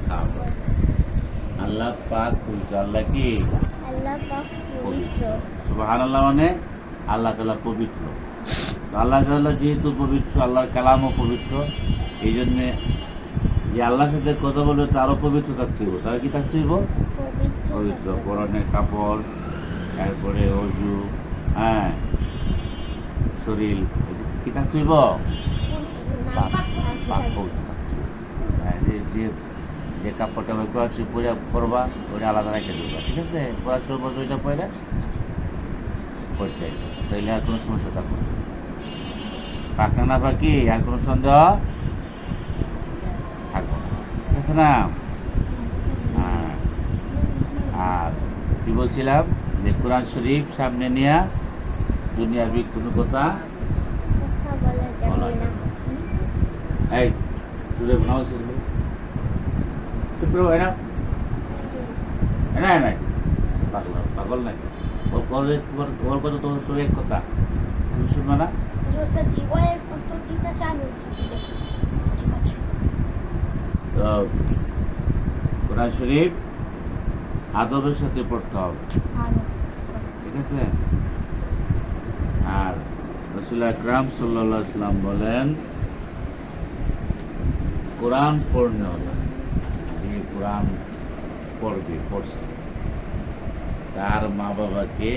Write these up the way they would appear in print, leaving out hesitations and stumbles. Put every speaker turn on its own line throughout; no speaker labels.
খাওয়াবো। আল্লাহ পাক পবিত্র। আল্লাহ কি?
আল্লাহ পাক পবিত্র।
সুবহানাল্লাহ মানে আল্লাহ তাআলা পবিত্র। তো আল্লাহ তাআলা যেহেতু পবিত্র, আল্লাহর কালামও পবিত্র, এই জন্যে যে আল্লাহর সাথে কথা বলবে তারও পবিত্র থাকতে হইব। তার কি থাকতে হইব? পবিত্র। পরনের কাপড়, তারপরে অজু, হ্যাঁ, শরীর কি থাকতে হইব? পাক পবিত্র থাকতে হইব। হ্যাঁ, যে কাপড়টা আমি পড়াচ্ছি পরে পরবা ওইটা আলাদা রেখে দেবা, ঠিক আছে? পড়ার সময় ওইটা পরে পড়তে তাইলে আর কোনো সমস্যা থাকবে না। পাক না পাকি আর কোনো সন্দেহ থাকবো না, ঠিক আছে না? হ্যাঁ। আর কি বলছিলাম যে কোরআন শরীফ সামনে নিয়ে দুনিয়ার কোনো কথা বলা যাবে না। এই তুই নামাজ পড়বি? চুপ করো, এনা এনা এনা পাগল পাগল নাই। ওর কথা তোমার সব এক কথা, তুমি শুনবে না? তো কোরআন শরীফ আদবের সাথে পড়তে হবে, ঠিক আছে? আর রাসূল আকরাম সাল্লাল্লাহু আলাইহি ওয়াসাল্লাম বলেন, কোরআন পড়নেওয়ালা, যে কোরআন পড়ছে তার মা বাবাকে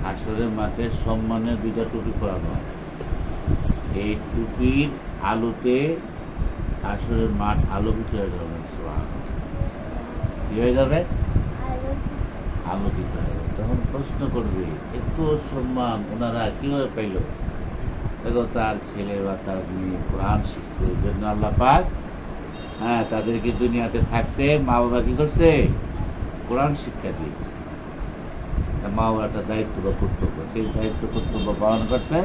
হাসরের মাঠে সম্মানের 2টা টুপি পরানো হয়। এই টুপির আলোতে হাসরের মাঠ আলোকিত হয়ে যাবে। কি হয়ে যাবে? আলোকিত হয়ে যাবে। তখন প্রশ্ন করবে, এত সম্মান ওনারা কিভাবে পাইল? দেখো, তার ছেলে বা তার মেয়ে কোরআন শিখছে, এই জন্য আল্লাহ পাক তাদেরকে দুনিয়াতে থাকতে মা বাবা কি করছে? কোরআন শিক্ষা দিয়েছে। মা বাবার একটা দায়িত্ব বা কর্তব্য, সেই দায়িত্ব কর্তব্য পালন করছে,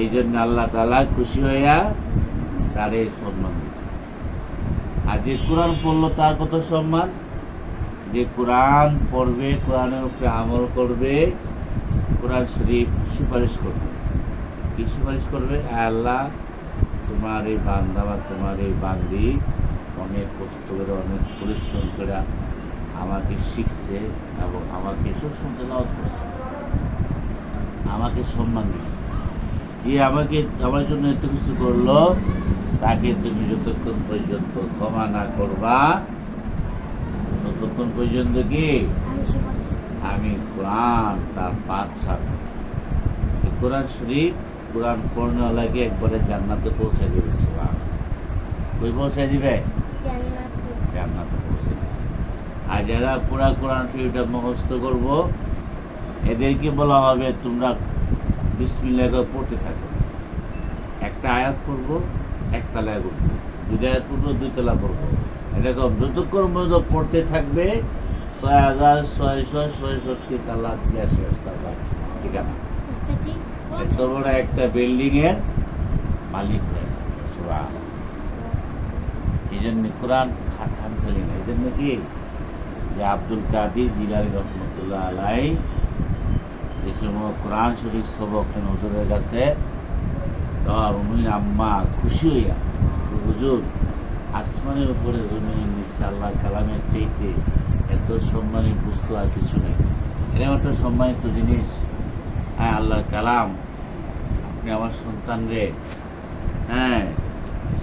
এই জন্য আল্লাহ তাআলা খুশি হইয়া তারে সম্মান দিয়েছে। আর যে কোরআন পড়লো তার কত সম্মান? যে কোরআন পড়বে, কোরআনের উপরে আমল করবে, কোরআন শরীফ সুপারিশ করবে। কি সুপারিশ করবে? আল্লাহ, তোমার এই বান্দা বা তোমার এই বান্দি অনেক কষ্ট করে, অনেক পরিশ্রম করে আমাকে শিখছে এবং আমাকে সবসময় তেলাওয়াত করছে, আমাকে সম্মান দিচ্ছে। যে আমার জন্য এত কিছু করলো, তাকে তুমি যতক্ষণ পর্যন্ত ক্ষমা না করবা, ততক্ষণ পর্যন্ত কি আমি কোরআন তার পাঁচ ছাড়ব। কোরআন শরীফ কোরআন পড়নেওয়ালাকে একবারে জান্নাতে পৌঁছে দেবে। কই পৌঁছে দিবে? জান্নাতে পৌঁছে দিবে। আর যারা পুরা কোরআন শরীফটা মুখস্থ করব, এদেরকে বলা হবে তোমরা বিসমিল্লাহ করে পড়তে থাকো। একটা আয়াত পড়বো, এক তালায় উঠবো, 2টা আয়াত পড়বো, 2 তালা পড়বো, এরকম যতক্ষণ পর্যন্ত পড়তে থাকবে 6666 তালা দিয়ে শেষ করবা ঠিকানা। এত বড় একটা বিল্ডিং এর মালিক হয়ে সুবহানাল্লাহ। এই জন্য কোরআন খান খেলি না। এই জন্য কি যে আব্দুল কাদির জিলানী রহমতুল্লাহ আলাইহি যে সময় কোরআন শরীফ সবক হুজুরের কাছে, আর উনি আম্মা খুশি হইয়া, হুজুর আসমানের উপরে জমিনের নিচে আল্লাহ কালামের চাইতে এত সম্মানিত বস্তু আর কিছু নেই। এরকম একটা সম্মানিত জিনিস, আল্লাহর কালাম, আপনি আমার সন্তানরে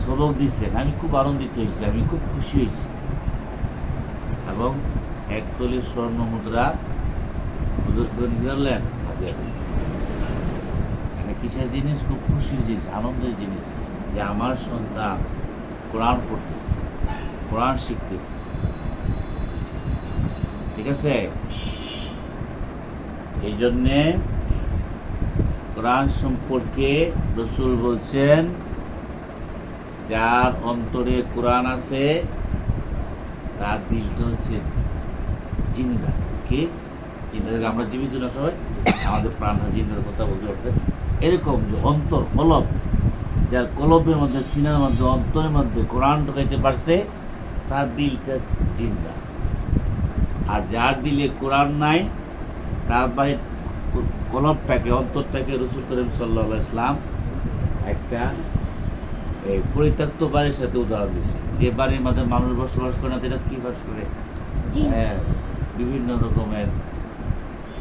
সবক দিচ্ছেন, আমি খুব আনন্দিত হয়েছি, আমি খুব খুশি হয়েছি। এবং 1 তলি স্বর্ণ মুদ্রা হুজুর করে নিয়ে গেলেন, হাতিয়া দিলেন। মানে কিসের জিনিস? খুব খুশির জিনিস, আনন্দের জিনিস, যে আমার সন্তান কোরআন পড়তেছে, কোরআন শিখতেছে, ঠিক আছে? এই জন্যে কোরআন সম্পর্কে রাসূল বলছেন, যার অন্তরে কোরআন আছে তার দিলটা হচ্ছে জিন্দা। কি জিন্দা? আমরা জীবিত না সবাই, আমাদের প্রাণ জিন্দার কথা বলতে পারতে, এরকম যে অন্তর কলব, যার কলবের মধ্যে, সিনার মধ্যে, অন্তরের মধ্যে কোরআন ঢোকাইতে পারছে, তার দিলটা জিন্দা। আর যার দিলে কোরআন নাই, তার বাড়ির কলবটাকে, অন্তরটাকে রাসূল করিম সাল্লাল্লাহু আলাইহি ওয়াসাল্লাম একটা এই পরিত্যক্ত বাড়ির সাথে উদাহরণ দিচ্ছে, যে বাড়ির মধ্যে মানুষ বসবাস করে না, এটা কি বাস করে?
জিন।
হ্যাঁ, বিভিন্ন রকমের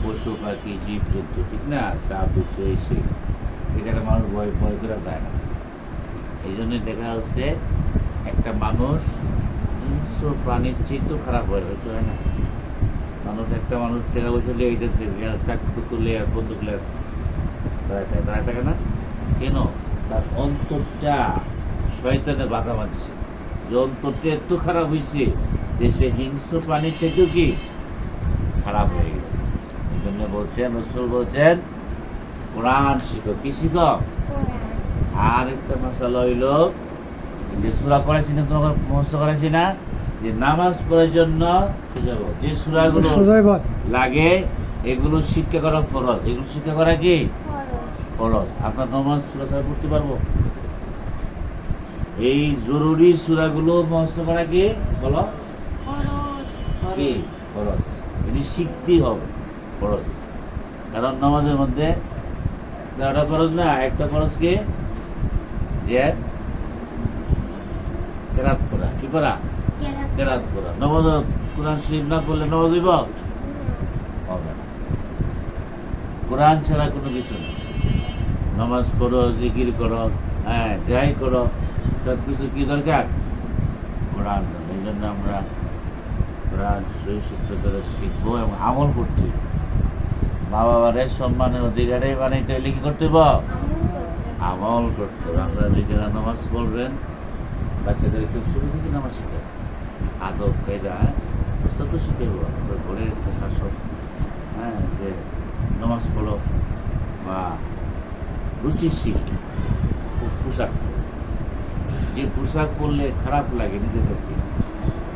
পশু পাখি জীব জন্তু, ঠিক না, সাপ বিচ্ছু এসে, এখানে মানুষ ভয় ভয় করে যায় না। এই জন্যই দেখা যাচ্ছে একটা মানুষ হিংস্র প্রাণীর চেয়েও খারাপ হয়তো হয় না। একটা মানুষ টাকা পয়সা লিয়ে এইতেছে, চাকরি করলে আর বন্ধু করলে দাঁড়ায় থাকে না কেন? তার অন্তরটা শয়তানে বাধা বাঁধছে, যে অন্তরটা এত খারাপ হয়েছে যে সে হিংস্র প্রাণীর চাইতেও কি খারাপ হয়ে গেছে। এই জন্য বলছেন, রসুল বলছেন কোরআন শিখো। কি শিখো? আর একটা মশালা হইল, যে সূরা পড়াইছি না, তোমাকে মুখস্থ করাইছি না, যে নামাজ পড়ার জন্য যে সূরাগুলো লাগে এগুলো শিক্ষা করা ফরজ। এগুলো শিক্ষা করা কি ফরজ? আপনার নামাজ সূরা ছাড়া পড়তে পারবো? এই জরুরি সূরাগুলো মুখস্থ করা কি বলো? কি ফরজ? এটি শিখতেই হবে, ফরজ। কারণ নামাজের মধ্যে একটা ফরজ না, একটা ফরজ কি যে কেরাত করা। কি করা? কেরাত করা। নামাজ কোরআন শরীফ না পড়লে নামাজ হইব? হবে না। কোরআন ছাড়া কোনো কিছু নেই। নামাজ পড়ো, জিকির করো, হ্যাঁ যাই করো, সব কিছু কি দরকার? কোরআন। এই জন্য আমরা কোরআন শিক্ষিত করে শিখবো এবং আমল করতে। মা বাবারে সম্মানের অধিকারে বানাইতে হইলে কি করতে হবে? আমল করতে হবে। আমরা নিজেরা নামাজ পড়বেন, বাচ্চাদেরকে শুরু থেকে নামাজ শেখায়, আদব কায়দা, বুঝতে তো শিখাইব। আমরা ঘরের একটা শাসক, হ্যাঁ, যে নামাজ পড়ো, বা রুচির শিখ পোশাক, যে পোশাক পরলে খারাপ লাগে নিজের কাছে,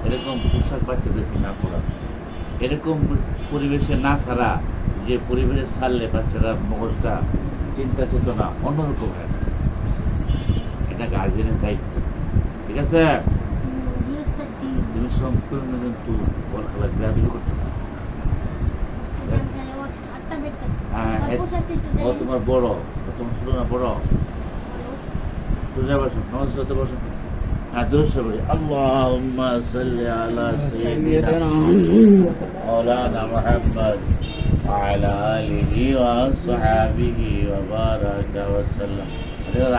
এরকম পোশাক বাচ্চাদেরকে না পড়া। এরকম পরিবেশে না ছাড়া, যে পরিবেশে ছাড়লে বাচ্চারা মগজটা চিন্তা চেতনা অন্যরকম হয়। এটা গার্জেনের দায়িত্ব, ঠিক আছে? তুমি সম্পূর্ণ কিন্তু বল খেলা বিরাদবি করতেছো। ও তোমার বড়, তোমার ছোট না বড়? সোজা বসো, নামাজ সাথে বসো। হ্যাঁ, দুরূদ পড়ি। আল্লাহুম্মা সাল্লি আলা সাইয়্যিদিনা মাওলানা মুহাম্মদ ওয়া আলা আলিহি ওয়া আসহাবিহি ওয়া বারাকা ওয়া সাল্লাম।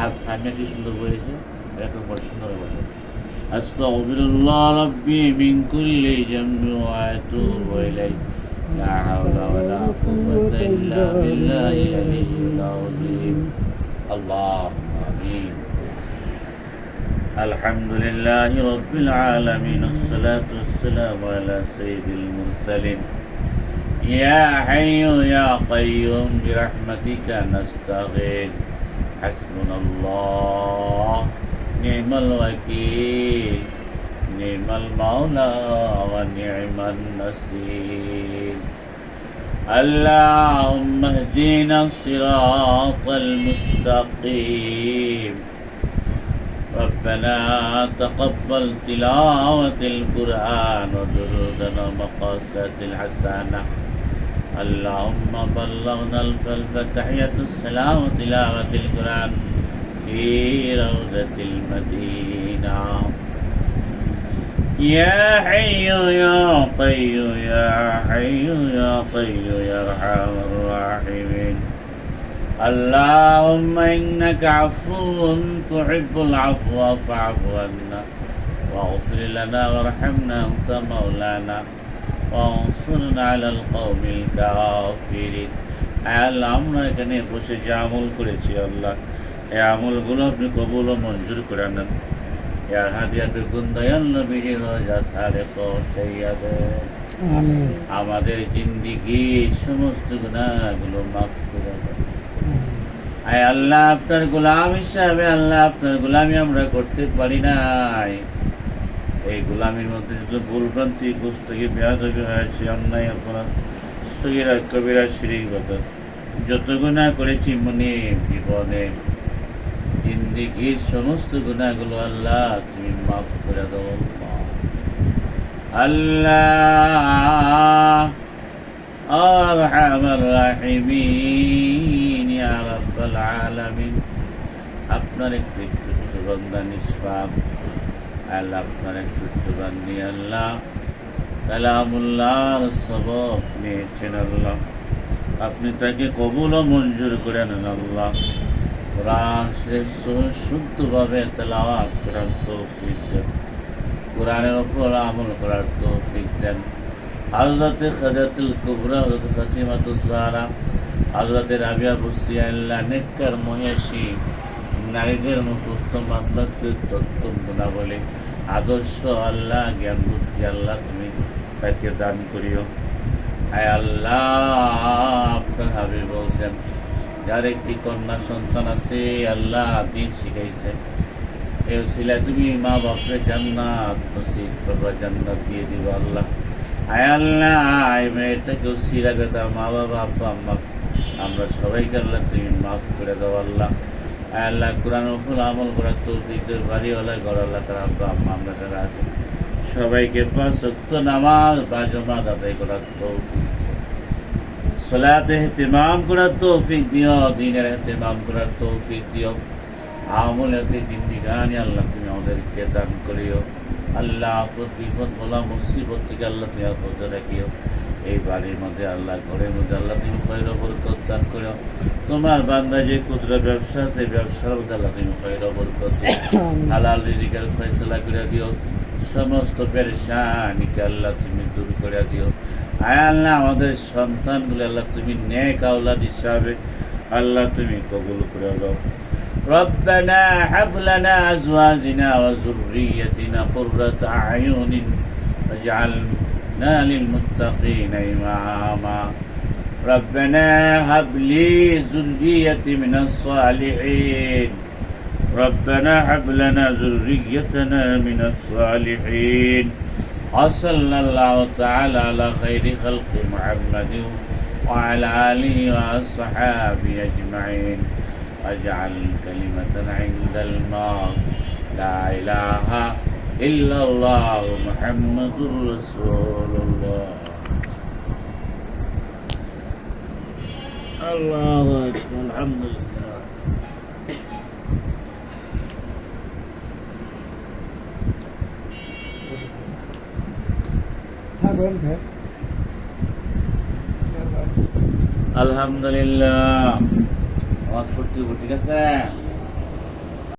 আজ সামনে কি সুন্দর বলেছে, এরকম বড় সুন্দর বসে। আস্তাগফিরুল্লাহ রাব্বি মিন কুল্লি যামবি ওয়া আতুবু ইলাইহি লা হাওলা ওয়া লা কুওয়াতা ইল্লা বিল্লাহিল আলিয়্যিল আযীম। আল্লাহুম্মা আমিন। আলহামদুলিল্লাহি রাব্বিল আলামিন, আসসালাতু ওয়াসসালামু আলা সাইয়্যিদিল মুরসালিন। ইয়া হাইয়্যু ইয়া কাইয়্যুম বিরহমাতিকা নাস্তাগীথ। হাসবুনাল্লাহ নি'মাল ওয়াকিল, নি'মাল মাওলা ওয়া নি'মান নাসীর। আল্লাহুম্মা ইহদিনা সিরাতাল মুস্তাকিম। ربنا تقبل تلاوة القرآن ودرودنا ومقاصد الحسنة. اللهم بلغنا الفتحية السلام وتلاوة القرآن في روضة المدينة. يا حي يا قيوم يا حي يا قيوم يا أرحم الراحمين. اللهم إنك عفو تحب العفو فاعف عنا واغفر لنا وارحمنا أنت مولانا وانصرنا على القوم الكافرين. আল্লাহ, আমরা এখানে বসে যে আমল করেছি আল্লাহ, এই আমলগুলো আপনি কবুল ও মঞ্জুর করে নেন। ইয়া হাদিয়াতুল কুনদায়ান নবীজি রোজা থারে পৌঁছাইয়া আমিন। আমাদের জিন্দেগীর সমস্ত গুনাহগুলো মাফ করে দেন। আয় আল্লাহ, আপনার গোলাম হিসাবে আল্লাহ আপনার গোলামি আমরা করতে পারি নাই। এই গোলামির মধ্যে শুধু ভুলভ্রান্তি, গুস্তাখি, বেয়াদবি হয়েছে, অন্যায় অপরাধ, সগীরা কবিরা শিরিক বাদত, যত গুনাহ করেছি মনে জীবনে জিন্দেগীর সমস্ত গুনাহগুলো আল্লাহ তুমি মাফ করে দাও আল্লাহ। আরহামার রাহিমিন ইয়া রাব্বাল আলামিন। আপনার একটু বান্দা নিষ্পাপ। আল্লাহ আপনার এক ছোট্ট বান্দি আল্লাহ কালামুল্লাহর সবক নিয়েছেন আল্লাহ, আপনি তাকে কবুল ও মঞ্জুর করে নেন আল্লাহ। কোরআন শরীফ শুদ্ধভাবে তেলাওয়াত করার তৌফিক দেন, কোরআনের উপর আমল করার তৌফিক দেন। হযরতে খাদিজাতুল কুবরা, হযরত ফাতিমাতুজ জাহরা, হযরতে রাবিয়া বুসরিয়া আল্লাহ নেককার মহেশী নারীদের মতো উত্তম আখলাক উত্তম গুণাবলী আদর্শ আল্লাহ জ্ঞান বুদ্ধি আল্লাহ তুমি তাকে দান করিও। আয় আল্লাহ, আপনার হাবিব বলছেন যার একটি কন্যা সন্তান আছে আল্লাহ দিন শিখাইছে, এই উসিলায় তুমি মা বাপরে জান্নাত নসিব করবা, জান্নাত দিয়ে দিবা আল্লাহ। আয় আল্লাহ, এই মেয়েটাকে উসিলাকে তার মা বাবা আব্বা আম্মা আমরা সবাইকে আল্লাহ তুমি মাফ করে দাও আল্লাহ। আয় আল্লাহ, কোরআন উপর আমল করার তৌফিকের বাড়িওয়ালা ঘর আল্লাহ তার আব্বা আম্মা আমরা যারা আছে সবাইকে 5 ওয়াক্ত নামাজ বা জামাত আদায় করার তৌফিক, সালাতে ইহতিমাম করার তৌফিক দিও, দ্বীনের ইহতিমাম করার তৌফিক দিও। আমলেতে জিন্দিগানি আল্লাহ তুমি আমাদেরকে দান করিও আল্লাহ। আপদ বিপদ বলা মুসিবত থেকে আল্লাহ তুমি হেফাজত রাখিও। এই বাড়ির মধ্যে আল্লাহ ঘরের মধ্যে আল্লাহ তুমি খৈর বরকত দান করিও। তোমার বান্দা যে ক্ষুদ্র ব্যবসা সেই ব্যবসার মধ্যে আল্লাহ তুমি খৈর বরকত হালাল রিজিকের ফয়সালা করে দিও। সমস্ত পেরেশানিকে আল্লাহ তুমি দূর করে দিও। আয় আল্লাহ, আমাদের সন্তানগুলো আল্লাহ তুমি নেক আওলাদ হিসাবে আল্লাহ তুমি কবুল করে দাও। ربنا هب لنا أزواجنا وذريتنا قرة أعين واجعلنا للمتقين إماما. ربنا هب لي ذريتي من الصالحين. ربنا هب لنا ذريتنا من الصالحين. وصلى الله تعالى على خير خلق محمد وعلى آله وأصحابه أجمعين. واجعل كلمة عند الموت لا إله إلا الله محمد رسول الله. الله أكبر. الحمد لله. الحمد لله. নামাজ পড়তে ঠিক আছে।